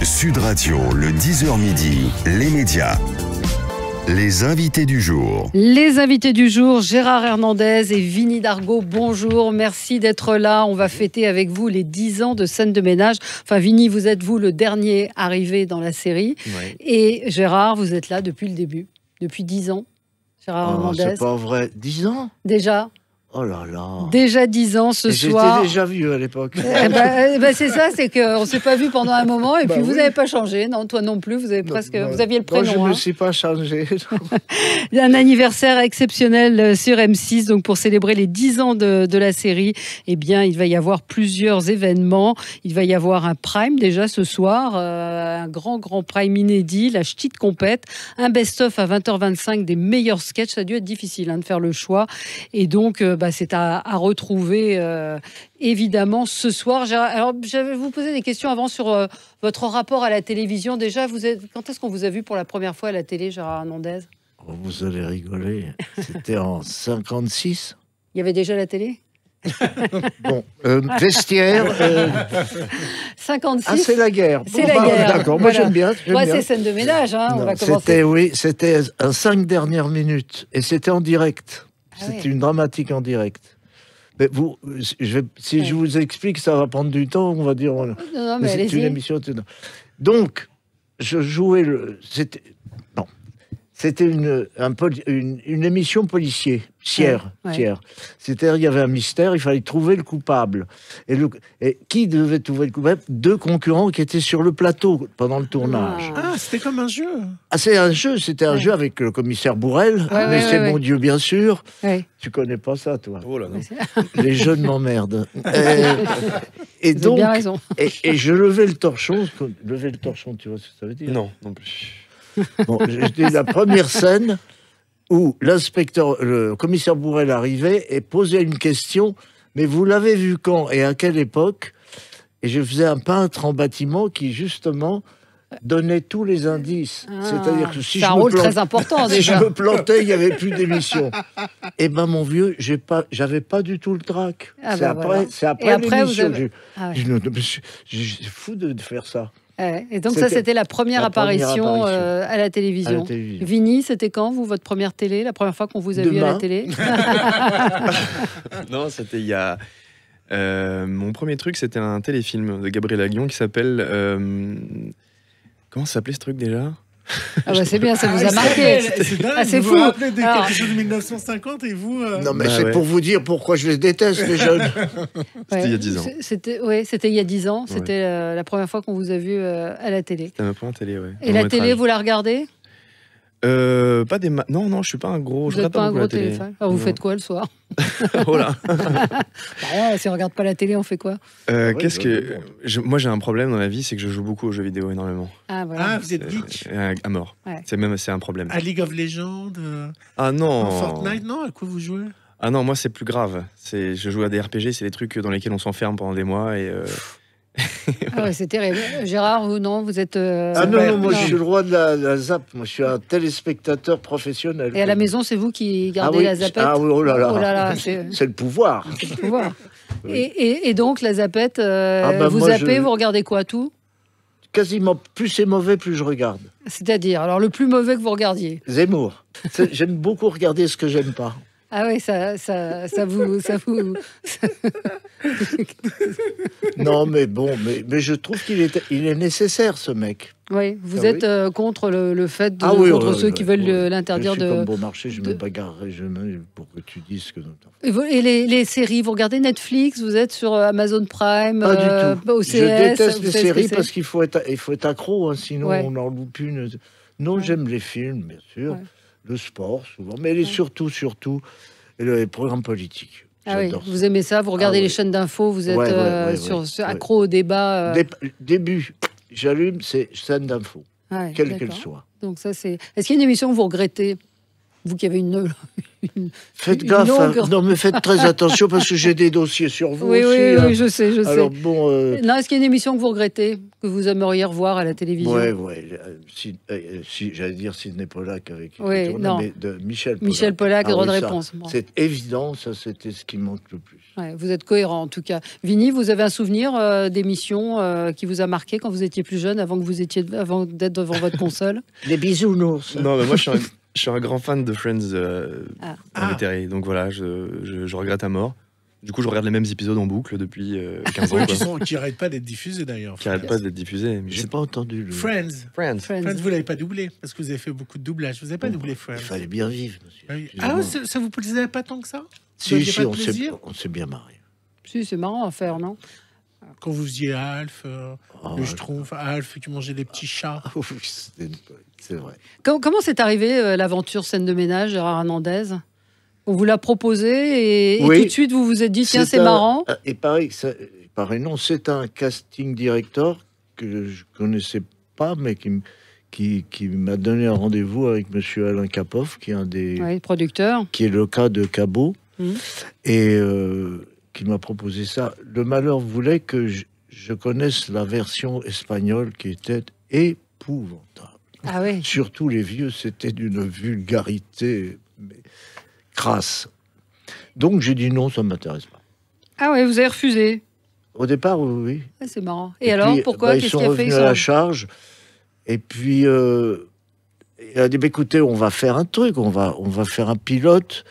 Sud Radio, le 10h midi, les médias. Les invités du jour. Les invités du jour, Gérard Hernandez et Vinnie Dargaud, bonjour, merci d'être là. On va fêter avec vous les 10 ans de Scène de ménage. Enfin, Vinnie, vous êtes vous le dernier arrivé dans la série. Oui. Et Gérard, vous êtes là depuis le début, depuis 10 ans. Gérard Hernandez. C'est pas vrai, 10 ans déjà. Oh là là. Déjà 10 ans ce soir. J'étais déjà vieux à l'époque. C'est ça, c'est qu'on ne s'est pas vu pendant un moment et puis vous n'avez pas changé. Non, toi non plus, vous avez presque. Vous aviez le prénom. Non, je ne me suis pas changé. Un anniversaire exceptionnel sur M6, donc pour célébrer les 10 ans de la série, eh bien, il va y avoir plusieurs événements. Il va y avoir un prime déjà ce soir, un grand prime inédit, la ch'tite compète, un best-of à 20h25 des meilleurs sketchs. Ça a dû être difficile de faire le choix. Et donc, c'est à retrouver évidemment ce soir. Alors, je vais vous poser des questions avant sur votre rapport à la télévision. Déjà, quand est-ce qu'on vous a vu pour la première fois à la télé, Gérard Hernandez ? Oh, vous allez rigoler. C'était en 56. Il y avait déjà la télé ? Bon, vestiaire. 56. Ah, c'est la guerre. C'est la guerre. D'accord, moi j'aime bien. Moi, c'est Scène de ménage. On va commencer. C'était un 5 dernières minutes. Et c'était en direct. C'était une dramatique en direct. Mais si je vous explique, ça va prendre du temps, on va dire. Non, mais c'est une émission. Donc, je jouais C'était une émission policière. C'est-à-dire, il y avait un mystère, il fallait trouver le coupable. Et qui devait trouver le coupable ? Deux concurrents qui étaient sur le plateau pendant le tournage. Ah, c'était comme un jeu. Ah, c'est un jeu, c'était un jeu avec le commissaire Bourrel, mais c'est mon Dieu, bien sûr. Ouais. Tu connais pas ça, toi ? Oh là, non. Les jeunes m'emmerdent. Et donc, bien raison. Et je levais le torchon. Lever le torchon, tu vois ce que ça veut dire ? Non, non plus. Bon, c'était la première scène où le commissaire Bourrel arrivait et posait une question, mais vous l'avez vu quand et à quelle époque ? Et je faisais un peintre en bâtiment qui, justement, donnait tous les indices. C'est-à-dire que si c'est un rôle très important, déjà. Si je me plantais, il n'y avait plus d'émission. Eh ben, mon vieux, j'avais pas du tout le trac. C'est après l'émission. C'est fou de faire ça. Et donc ça, c'était la première apparition à la télévision. Vinnie, c'était quand, vous, votre première télé, la première fois qu'on vous a vu à la télé ? Non, c'était il y a... mon premier truc, c'était un téléfilm de Gabriel Aguillon qui s'appelle... Comment ça s'appelait ce truc déjà ? C'est bien, ça vous a marqué. C'est fou. Vous vous rappelez de quelque chose de 1950 et vous... Non, mais c'est pour vous dire pourquoi je les déteste, les jeunes. C'était il y a 10 ans. C'était il y a 10 ans. C'était la première fois qu'on vous a vu à la télé. C'était ma première télé, oui. Et la télé, vous la regardez ? Pas des non, je suis pas un gros. Vous n'êtes pas un gros téléphone. Alors, vous faites quoi le soir ? Oh là. Si on regarde pas la télé, on fait quoi ? Moi, j'ai un problème dans la vie, c'est que je joue beaucoup aux jeux vidéo énormément. Ah voilà. Vous êtes geek. À mort. Ouais. C'est un problème. À League of Legends. Ah non. En Fortnite, non. À quoi vous jouez ? Ah non, moi c'est plus grave. Je joue à des RPG, c'est des trucs dans lesquels on s'enferme pendant des mois et. C'est terrible. Gérard, vous êtes... non, moi je suis le roi de la zap. Moi je suis un téléspectateur professionnel. Et à la maison, c'est vous qui gardez la zapette ? Oh là là, c'est le pouvoir. C'est le pouvoir. Oui. Et donc la zapette, vous zappez, vous regardez quoi, tout ? Quasiment, plus c'est mauvais, plus je regarde. C'est-à-dire, alors le plus mauvais que vous regardiez ? Zemmour. J'aime beaucoup regarder ce que j'aime pas. Ah oui, ça vous... Non, mais bon, mais je trouve qu'il est nécessaire, ce mec. Oui, vous êtes contre le fait de... contre ceux qui veulent l'interdire de... comme Beaumarchais, je me bagarrerai jamais pour que tu dises que... Et les séries, vous regardez Netflix, vous êtes sur Amazon Prime, pas du tout. OCS, je déteste les séries parce qu'il faut être accro, sinon on en loupe une. Non, j'aime les films, bien sûr. Ouais. Le sport, souvent, mais surtout, les programmes politiques. Ah oui, vous aimez ça, vous regardez les chaînes d'infos, vous êtes accro au débat. Début, j'allume, c'est chaîne d'infos, quelle qu'elle soit. Donc ça, c'est... Est-ce qu'il y a une émission que vous regrettez ? Vous qui avez Faites une gaffe, longue- non mais faites très attention parce que j'ai des dossiers sur vous Oui, aussi. oui, hein. oui, je sais, je Alors sais. bon, Non, est-ce qu'il y a une émission que vous regrettez, que vous aimeriez revoir à la télévision? ouais, si j'allais dire Sidney Pollack avec qui Oui, il tournait, non. mais de Michel Pollack. Michel Pollack, Ah droit de oui, ça, réponse. Bon. C'est évident, ça c'était ce qui me manque le plus. Ouais, vous êtes cohérent en tout cas. Vinny, vous avez un souvenir d'émission qui vous a marqué quand vous étiez plus jeune, avant d'être devant votre console? Les bisounours. Non, mais moi, je suis un grand fan de Friends Ah. invétéré. Donc voilà, je regrette à mort. Du coup, je regarde les mêmes épisodes en boucle depuis 15 ans. Oui, quoi, qui n'arrêtent pas d'être diffusés d'ailleurs. qui n'arrêtent pas d'être diffusés. Mais J'ai c'est pas entendu le. Friends. Friends. Friends. Friends, vous l'avez pas doublé parce que vous avez fait beaucoup de doublage. Vous n'avez pas doublé Il Friends. fallait bien vivre, monsieur. Ah oui. Excusez-moi. Ah, ça vous plaisait pas tant que ça? Vous Si, aviez si, pas de on plaisir s'est bien marré. Si, c'est marrant à faire, non? Quand vous faisiez Alf, Ah, le ouais. Schtroumpf, Alf qui mangeait des petits chats. Oui, c'est vrai. Comment c'est arrivé l'aventure scène de ménage, Gérard Hernandez? On vous l'a proposé et Oui. tout de suite vous vous êtes dit tiens, c'est un- marrant. Et pareil, non, c'est un casting director que je connaissais pas, mais qui m'a donné un rendez-vous avec Monsieur Alain Capov, qui est un des, Oui, producteur. qui est le cas de Cabot, Mhm. et qui m'a proposé ça. Le malheur voulait que je connaisse la version espagnole qui était épouvantable. Ah oui. Surtout les vieux, c'était d'une vulgarité mais, crasse. Donc j'ai dit non, ça m'intéresse pas. Ah oui, vous avez refusé. Au départ, oui. Ouais, c'est marrant. Et alors, puis, pourquoi? ils Qu'est-ce sont qui a fait revenus à la charge. Et puis, il a dit, bah, écoutez, on va faire un truc, on va faire un pilote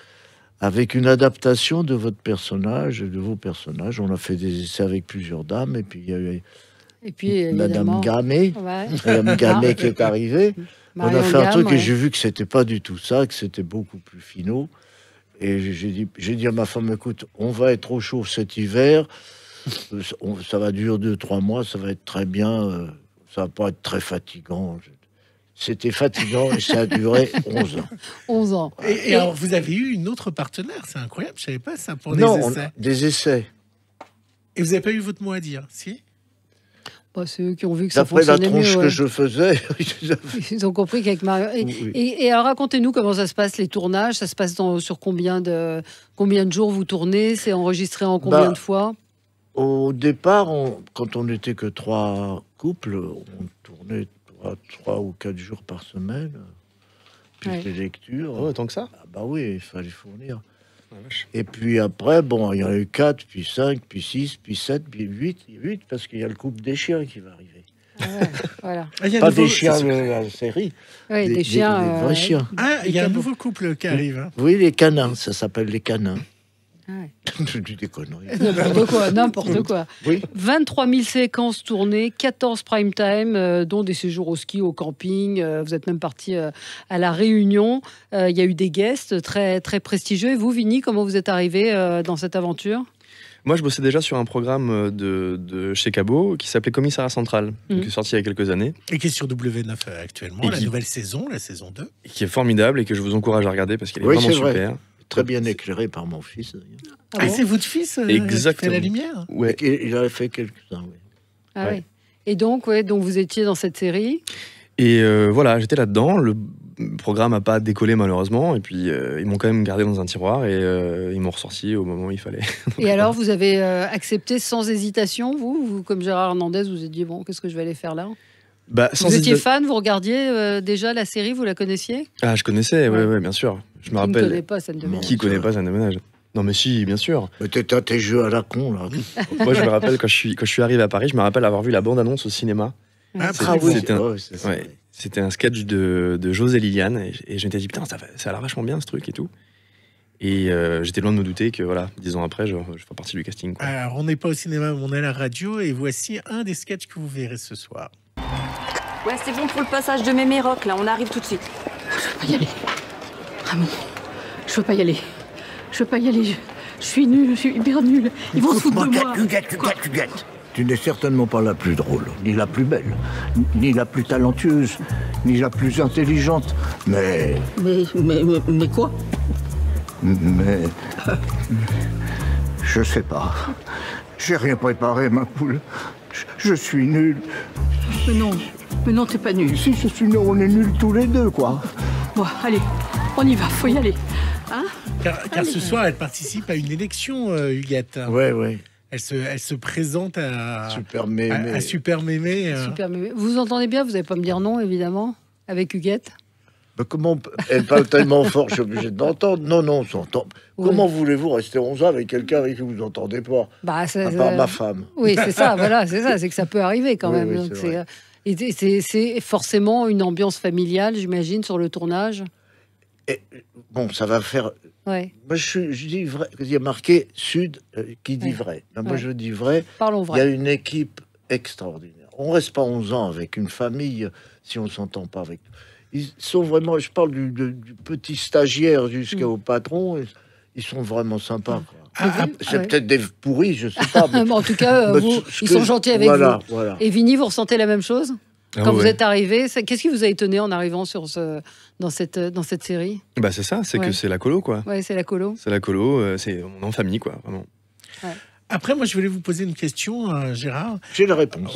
avec une adaptation de votre personnage, de vos personnages. On a fait des essais avec plusieurs dames, et puis il y a eu Et puis, Madame évidemment, Gamay, ouais. Madame Gamay qui est arrivée. Marion On a fait un Gamme, truc ouais. et j'ai vu que c'était pas du tout ça, que c'était beaucoup plus finaux. Et j'ai dit à ma femme, écoute, on va être au chaud cet hiver, ça va durer 2-3 mois, ça va être très bien, ça va pas être très fatigant. C'était fatigant et ça a duré 11 ans. 11 ans. Et alors, vous avez eu une autre partenaire, c'est incroyable, je savais pas ça pour des Non, essais. des essais. Et vous n'avez pas eu votre mot à dire, si? Bah, c'est eux qui ont vu que ça D'après la fonctionnait tronche mieux. que Ouais. je faisais, Ils ont compris qu'avec Marion. Oui. Et alors, racontez-nous comment ça se passe, les tournages. Ça se passe sur combien de jours vous tournez? C'est enregistré en combien Bah, de fois? au départ, quand on n'était que 3 couples, on tournait 3 ou 4 jours par semaine. Puis Ouais. les lectures. Oh, tant que ça. Ah bah oui, il fallait fournir. Ah, vache. Et puis après, bon, il y en a eu 4, puis 5, puis 6, puis 7, puis 8, parce qu'il y a le couple des chiens qui va arriver. Ah ouais, voilà. Ah, il y a un Pas nouveau- des chiens de la série, Ouais, des chiens. des vrais chiens. Ah, il y a un Des nouveau couple qui arrive. Hein. Oui, les canins, ça s'appelle les canins. Ah ouais. Je dis des conneries. N'importe quoi, n'importe quoi. Oui. 23 000 séquences tournées, 14 prime time, dont des séjours au ski, au camping. Vous êtes même parti à La Réunion. Il y a eu des guests très, très prestigieux. Et vous, Vinny, comment vous êtes arrivé dans cette aventure? Moi, je bossais déjà sur un programme de chez Cabot qui s'appelait Commissariat Central, Mhm. qui est sorti il y a quelques années, Et qui est sur W9 actuellement, Et la qui- nouvelle saison, la saison 2. et qui est formidable et que je vous encourage à regarder parce qu'elle est Oui, vraiment c'est vrai. super. Très bien éclairé par mon fils, d'ailleurs. Ah Ah, bon c'est votre fils qui fait Exactement. la lumière? Ouais. Et il avait fait quelques-uns, oui. Ah Ouais. ouais. Et donc, ouais, donc, vous étiez dans cette série. Et voilà, j'étais là-dedans. Le programme n'a pas décollé malheureusement. Et puis ils m'ont quand même gardé dans un tiroir et ils m'ont ressorti au moment où il fallait. Et alors, vous avez accepté sans hésitation, vous, comme Gérard Hernandez, vous vous êtes dit, bon, qu'est-ce que je vais aller faire là? Bah, Vous étiez hésiter- fan, vous regardiez déjà la série, vous la connaissiez? Ah, je connaissais, Ouais. ouais, bien sûr. Je me Qui ne rappelle. connaît pas scène de ménage? Qui connaît pas Scène de ménage? Non, mais si, bien sûr. Mais t'es à tes jeux à la con, là. Moi, je me rappelle quand je suis arrivé à Paris, je me rappelle avoir vu la bande-annonce au cinéma. Ah, C'est- Ah oui, c'était un- ouais, c'est ça. Ouais. C'était un sketch de José Liliane et je m'étais dit putain ça a l'air vachement bien ce truc et tout. Et j'étais loin de me douter que voilà 10 ans après je fais partie du casting. Quoi. Alors, on n'est pas au cinéma, mais on est à la radio. Et voici un des sketchs que vous verrez ce soir. Ouais, c'est bon pour le passage de Méméroc, là, on arrive tout de suite. Je veux pas y aller. Ramon, je veux pas y aller. Je veux pas y aller. Je suis nulle, je suis hyper nulle. Ils vont se foutre de moi. Tu guettes. Tu n'es certainement pas la plus drôle, ni la plus belle, ni la plus talentueuse, ni la plus intelligente, mais... Mais quoi? Mais... Je sais pas. J'ai rien préparé, ma poule. Je suis nul. Mais non, t'es pas nul. Si je suis nul, on est nuls tous les deux, quoi. Bon, allez, On y va, faut y aller. Hein? Car ce soir, elle participe à une élection, Huguette. Ouais. Elle se présente à Super mémé. à Super Mémé. Super, mais vous entendez bien, vous n'allez pas me dire non, évidemment, avec Huguette. Mais comment elle parle tellement fort, je suis obligé d'entendre. Non, on s'entend. Oui. Comment voulez-vous rester 11 ans avec quelqu'un avec qui vous n'entendez pas? Bah, À part ma femme. Oui, c'est ça, voilà, c'est que ça peut arriver quand Oui, même. oui, Donc, c'est vrai. c'est forcément une ambiance familiale, j'imagine, sur le tournage. Et, bon, ça va faire. Ouais, Moi, je dis vrai. Il y a marqué Sud qui dit Ouais. vrai. Ben, moi, Ouais. je dis vrai. parlons Il y a vrai. une équipe extraordinaire. On reste pas 11 ans avec une famille si on s'entend pas avec. Ils sont vraiment. Je parle du petit stagiaire jusqu'au patron. Ils sont vraiment sympas. Quoi. C'est Ouais. peut-être des pourris, je sais pas. mais- Mais en tout cas, mais vous, ce ils que- sont gentils avec voilà, vous. Voilà. Et Vini, vous ressentez la même chose Ah quand vous ouais. êtes arrivé? Qu'est-ce qui vous a étonné en arrivant dans cette série? Bah c'est ça, c'est Ouais. que c'est la colo, quoi. Ouais, c'est la colo. C'est la colo, c'est on est en famille, quoi, vraiment. Après, moi, je voulais vous poser une question, Gérard. J'ai la réponse.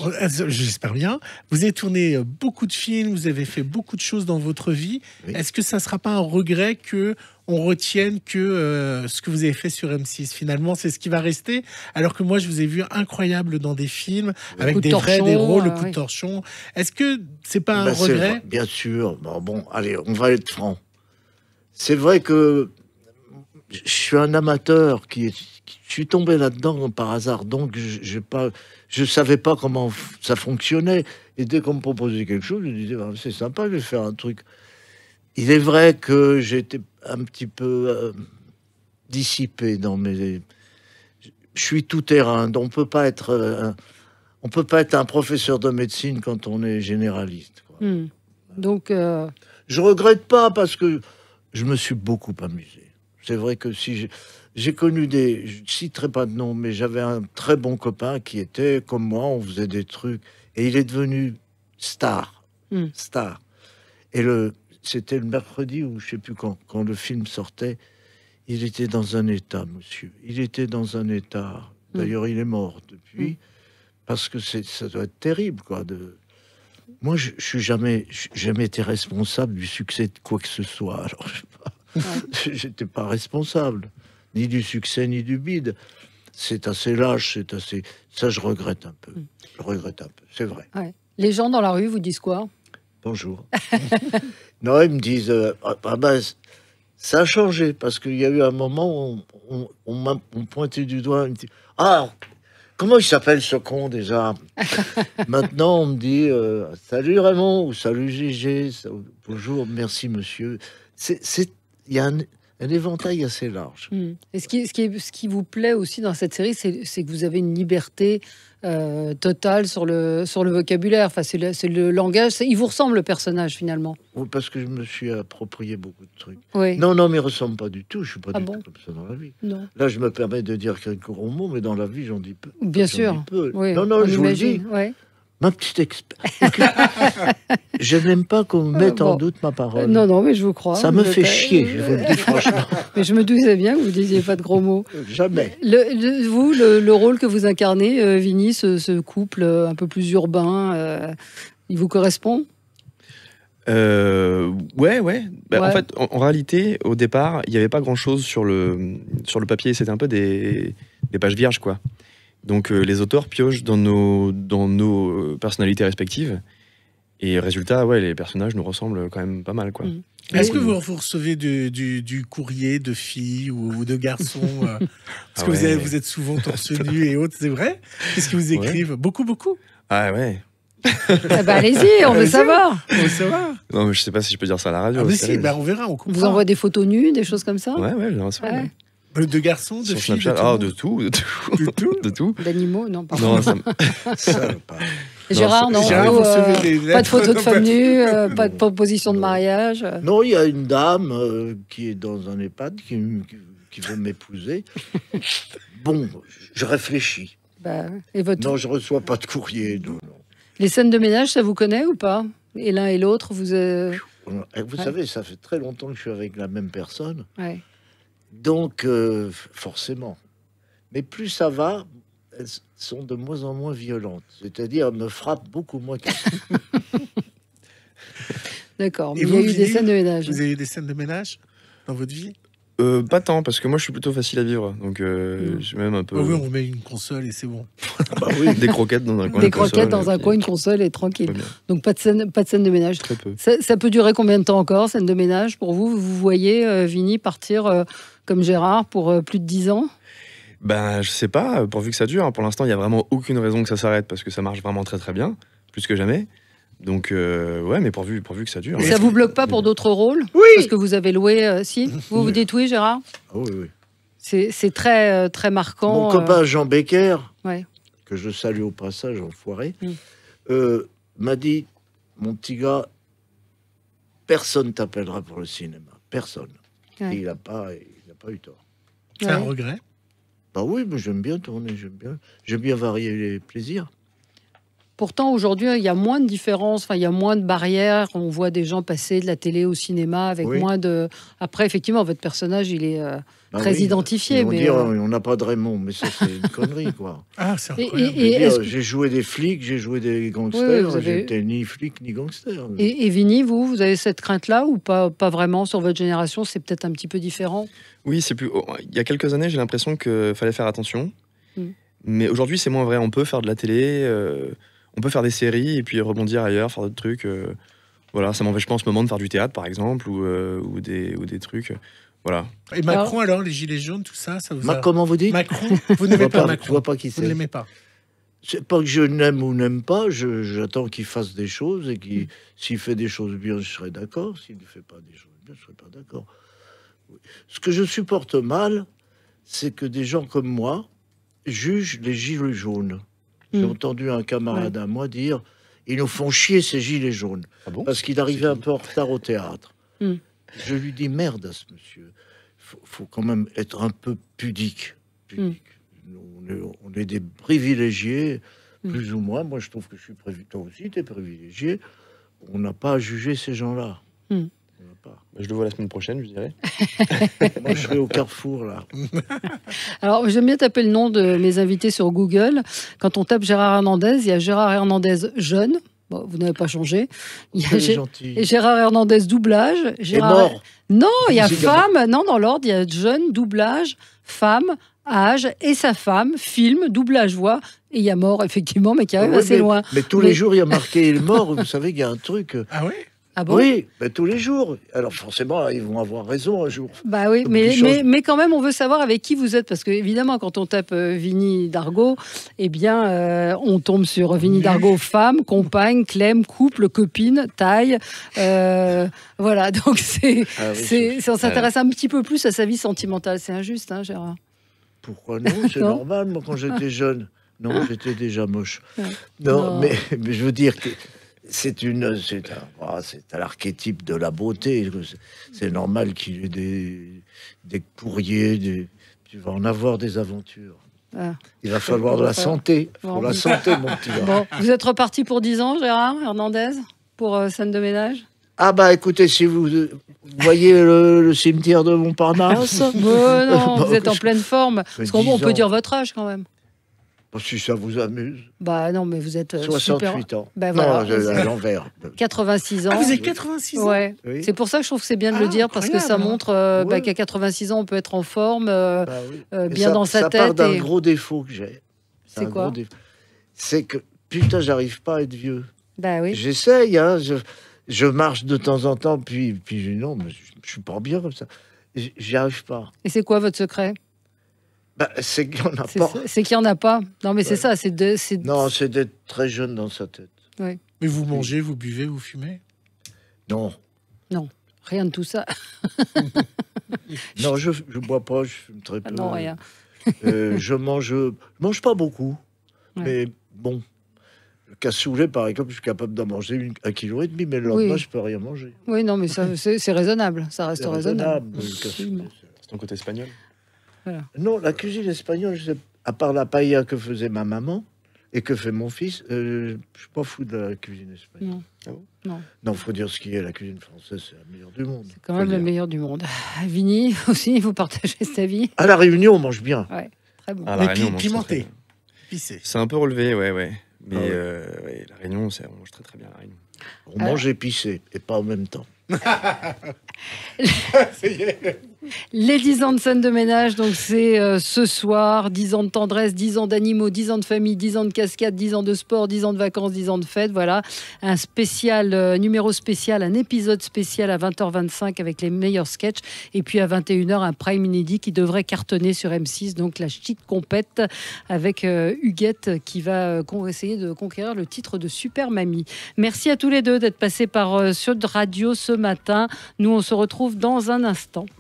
J'espère bien. Vous avez tourné beaucoup de films, vous avez fait beaucoup de choses dans votre vie. Oui. Est-ce que ça ne sera pas un regret que on retienne que ce que vous avez fait sur M6, finalement, c'est ce qui va rester? Alors que moi, je vous ai vu incroyable dans des films, avec Coup de des vrais, des torchon, rôles, le coup oui. de torchon. Est-ce que c'est pas un Ben, c'est regret? vrai, bien sûr. Bon, allez, on va être franc. C'est vrai que je suis un amateur je suis tombé là-dedans par hasard, donc je savais pas comment ça fonctionnait. Et dès qu'on me proposait quelque chose, je disais, ah, c'est sympa, je vais faire un truc. Il est vrai que j'étais un petit peu dissipé dans mes. Je suis tout terrain, donc on peut pas être un professeur de médecine quand on est généraliste, quoi. Donc, Je regrette pas parce que je me suis beaucoup amusé. C'est vrai que si j'ai connu je ne citerai pas de nom, mais j'avais un très bon copain qui était comme moi, on faisait des trucs et il est devenu star. Star. Et c'était le mercredi ou je sais plus quand le film sortait, il était dans un état, monsieur. Il était dans un état. D'ailleurs, il est mort depuis parce que ça doit être terrible, quoi. Moi, je suis jamais été responsable du succès de quoi que ce soit. Alors, je sais pas. J'étais pas responsable, ni du succès, ni du bide. C'est assez lâche, c'est assez. Ça, je regrette un peu. Je regrette un peu, c'est vrai. ouais. Les gens dans la rue vous disent quoi? Bonjour. Non, ils me disent ça a changé parce qu'il y a eu un moment où on m'a pointé du doigt. Il me dit, ah, comment il s'appelle ce con déjà? Maintenant, on me dit salut Raymond ou salut Gégé, bonjour, merci monsieur. Il y a un éventail assez large. Et ce qui vous plaît aussi dans cette série, c'est que vous avez une liberté totale sur le vocabulaire. Enfin, c'est le langage. Il vous ressemble, le personnage, finalement. Oui, parce que je me suis approprié beaucoup de trucs. Oui. Non, mais il ne ressemble pas du tout. Je suis pas du bon tout comme ça dans la vie. Non. Là, je me permets de dire quelques gros mots, mais dans la vie, j'en dis peu. Bien J'en sûr. dis peu. Oui, Non, on je vous le dis. imagine, ouais. Ma petite expert. Je n'aime pas qu'on mette en Bon. doute ma parole. Non, mais je vous crois. Ça Vous me êtes- fait chier, je vous le dis franchement. Mais je me doutais bien que vous disiez pas de gros mots. Jamais. Le rôle que vous incarnez, Vini, ce couple un peu plus urbain, il vous correspond? Ouais. Bah, Ouais. En fait, en réalité, au départ, il n'y avait pas grand-chose sur le papier. C'était un peu des pages vierges, quoi. Donc, les auteurs piochent dans nos personnalités respectives. Et résultat, ouais, les personnages nous ressemblent quand même pas mal, quoi. Est-ce que vous recevez du courrier de filles ou de garçons parce que ouais. vous êtes souvent torse nu et autres, c'est vrai? Qu'est-ce qu'ils vous écrivent? Beaucoup. Ah ouais. Eh ben, allez-y, on veut Allez-y. savoir. On veut savoir. Non, mais je sais pas si je peux dire ça à la radio. Ah, mais c'est si, terrible. on verra, on On comprend. vous envoie des photos nues, des choses comme ça? Ouais, je le reçois. Ouais. ouais. De garçons, de Sur filles, Snapchat, de tout le de monde. tout. De tout. D'animaux? Non, pardon. Non, Ça, pas. Et Gérard, non, Gérard, vous, vous recevez des pas de lettres. photos de femmes nues, pas de proposition de mariage. Non, il y a une dame qui est dans un EHPAD qui veut m'épouser. Bon, je réfléchis. Bah, et votre... Non, je reçois pas de courrier. Non. Les scènes de ménage, ça vous connaît ou pas? Et l'un et l'autre, vous... Vous savez, ça fait très longtemps que je suis avec la même personne. Ouais. Donc, forcément. Mais plus ça va, elles sont de moins en moins violentes. C'est-à-dire, elles me frappent beaucoup moins que D'accord. Mais Et il y a vous, eu des Vini, scènes de ménage. Vous avez eu des scènes de ménage? dans votre vie? Pas tant, parce que moi je suis plutôt facile à vivre. Donc je suis même un peu. Oh oui, on vous met une console et c'est bon. Bah oui, des croquettes dans un coin. Des une console, croquettes dans un puis- coin, une console et tranquille. Très bien. Donc pas de scène de ménage. Très peu. Ça peut durer combien de temps encore, scène de ménage, pour vous? Vous voyez Vini partir comme Gérard pour plus de 10 ans? Ben, je sais pas, pourvu que ça dure. Pour l'instant, il n'y a vraiment aucune raison que ça s'arrête parce que ça marche vraiment très très bien, plus que jamais. Donc, ouais, mais pourvu que ça dure. Et ça vous bloque pas pour d'autres rôles? Oui. Parce que vous avez loué, si? Vous dites oui, Gérard? Ah oui, oui. C'est très, très marquant. Mon copain Jean Becker, ouais. que je salue au passage, enfoiré, Mm. m'a dit, mon petit gars, personne t'appellera pour le cinéma. Personne. Ouais. Et il n'a pas eu tort. C'est un Ouais. regret. Bah oui, mais j'aime bien tourner, j'aime bien varier les plaisirs. Pourtant, aujourd'hui, il y a moins de différences, enfin, il y a moins de barrières. On voit des gens passer de la télé au cinéma avec Oui. moins de. Après, effectivement, votre personnage, il est Bah très oui, identifié. ils vont Mais dire, on n'a pas de Raymond, mais ça c'est une connerie, quoi. Ah, c'est Et- incroyable. Je veux dire, est-ce que- j'ai joué des flics, j'ai joué des gangsters, Oui, vous avez- j'étais ni flic ni gangster. Et Vini, vous avez cette crainte-là ou pas vraiment sur votre génération? C'est peut-être un petit peu différent. Oui, c'est plus. Il y a quelques années, j'ai l'impression qu'il fallait faire attention. Mm. Mais aujourd'hui, c'est moins vrai. On peut faire de la télé, on peut faire des séries et puis rebondir ailleurs, faire d'autres trucs. Voilà, ça m'empêche pas en ce moment de faire du théâtre, par exemple, ou des trucs. Voilà. Et Macron, alors, les gilets jaunes, tout ça, ça vous a... Comment vous dites Macron, vous n'aimez pas Je Macron. vois pas qui Vous ne c'est. l'aimez pas. C'est pas que je n'aime ou n'aime pas, j'attends qu'il fasse des choses et s'il fait des choses bien, je serai d'accord. S'il ne fait pas des choses bien, je serai pas d'accord. Oui. Ce que je supporte mal, c'est que des gens comme moi jugent les gilets jaunes. J'ai entendu un camarade à moi dire ils nous font chier ces gilets jaunes Ah bon? parce qu'il arrivait un peu en retard au théâtre. Mm. Je lui dis merde à ce monsieur. Faut quand même être un peu pudique. On est des privilégiés, plus ou moins. Moi, je trouve que je suis privilégié. Toi aussi, tu es privilégié. On n'a pas à juger ces gens-là. Mm. On n'a pas. Je le vois la semaine prochaine, je dirais. Moi, je serai au carrefour, là. Alors, j'aime bien taper le nom de mes invités sur Google. Quand on tape Gérard Hernandez, il y a Gérard Hernandez jeune. Bon, vous n'avez pas changé. Il y a C'est gentil. et Gérard Hernandez doublage. Et Gérard... mort. Non, il y a C'est femme. Non, dans l'ordre, il y a jeune, doublage, femme, âge et sa femme, film, doublage, voix. Et il y a mort, effectivement, mais qui arrive Ouais, assez loin. Mais tous les jours, il y a marqué il est mort. Vous savez qu'il y a un truc. Ah oui? Ah bon? Oui, mais tous les jours. Alors forcément, ils vont avoir raison un jour. Bah oui, Donc, mais, il change. mais quand même, on veut savoir avec qui vous êtes, parce que évidemment, quand on tape Vini Dargaud, eh bien, on tombe sur Vini Dargaud, femme, compagne, clem, couple, copine, taille, voilà. Donc Ah oui, on s'intéresse un petit peu plus à sa vie sentimentale. C'est injuste, hein, Gérard? Pourquoi non? C'est Non. normal, moi, quand j'étais jeune. Non, j'étais déjà moche. Ouais. Non, Non. mais je veux dire que c'est à l'archétype de la beauté. C'est normal qu'il y ait des courriers, tu vas en avoir des aventures. Ah. Il va falloir de la santé. Bon. Pour la santé, mon petit gars. Bon, vous êtes reparti pour 10 ans, Gérard Hernandez, pour scène de ménage? Ah bah écoutez, si vous voyez le cimetière de Montparnasse, Non, Bon, vous êtes en pleine forme. Parce qu'on 10 on peut ans. dire votre âge quand même. si ça vous amuse, Bah non, mais vous êtes 68 super. ans. Ben voilà. Non, à l'envers. 86 ans. Ah, vous avez 86 ans? Ouais. Oui. C'est pour ça que je trouve que c'est bien de Ah, le dire, parce que ça incroyable. montre Ouais. qu'à 86 ans, on peut être en forme, Bah oui. Mais bien ça, dans sa ça part tête. d'un et- gros défaut que j'ai. C'est un quoi? gros défaut. C'est que, putain, j'arrive pas à être vieux. Bah oui. J'essaye, hein, je marche de temps en temps, puis non, mais je suis pas bien comme ça. J'y arrive pas. Et c'est quoi votre secret? Bah, c'est qu'il y en a C'est pas. c'est qu'il n'y en a pas. Non, mais c'est Ouais. ça. C'est Non, c'est d'être très jeune dans sa tête. Mais vous mangez, vous buvez, vous fumez? Non, rien de tout ça. non, je bois pas, je fume très peu. Non, rien. Je mange pas beaucoup, Ouais. mais bon. Le cassoulet, par exemple, je suis capable d'en manger 1,5 kg, mais le lendemain, Oui. je peux rien manger. Oui, non, mais ça, c'est raisonnable. Ça reste C'est raisonnable. le cassoulet. Absolument. C'est ton côté espagnol. Non, la cuisine espagnole, à part la paella que faisait ma maman et que fait mon fils, je suis pas fou de la cuisine espagnole. Non. Ah bon Non. Non, faut dire ce qui est, la cuisine française, c'est la meilleure du monde. C'est quand même Faut le dire. meilleur du monde. Vini, aussi, vous partagez cet avis. À la Réunion, on mange bien. Très bon. Ah, Mais la Réunion, on mange très, pimenté. très bien. Pissé. C'est un peu relevé, ouais. Mais Ah ouais. ouais, la Réunion, on mange très très bien la Réunion. On mange épicé, et pas en même temps. Les 10 ans de scène de ménage, donc c'est ce soir, 10 ans de tendresse, 10 ans d'animaux, 10 ans de famille, 10 ans de cascade, 10 ans de sport, 10 ans de vacances, 10 ans de fête. Voilà, un spécial, numéro spécial, un épisode spécial à 20h25 avec les meilleurs sketchs. Et puis à 21h, un prime inédit qui devrait cartonner sur M6, donc la chic compète avec Huguette qui va essayer de conquérir le titre de Super Mamie. Merci à tous les deux d'être passés par Sud Radio ce matin. Nous, on se retrouve dans un instant.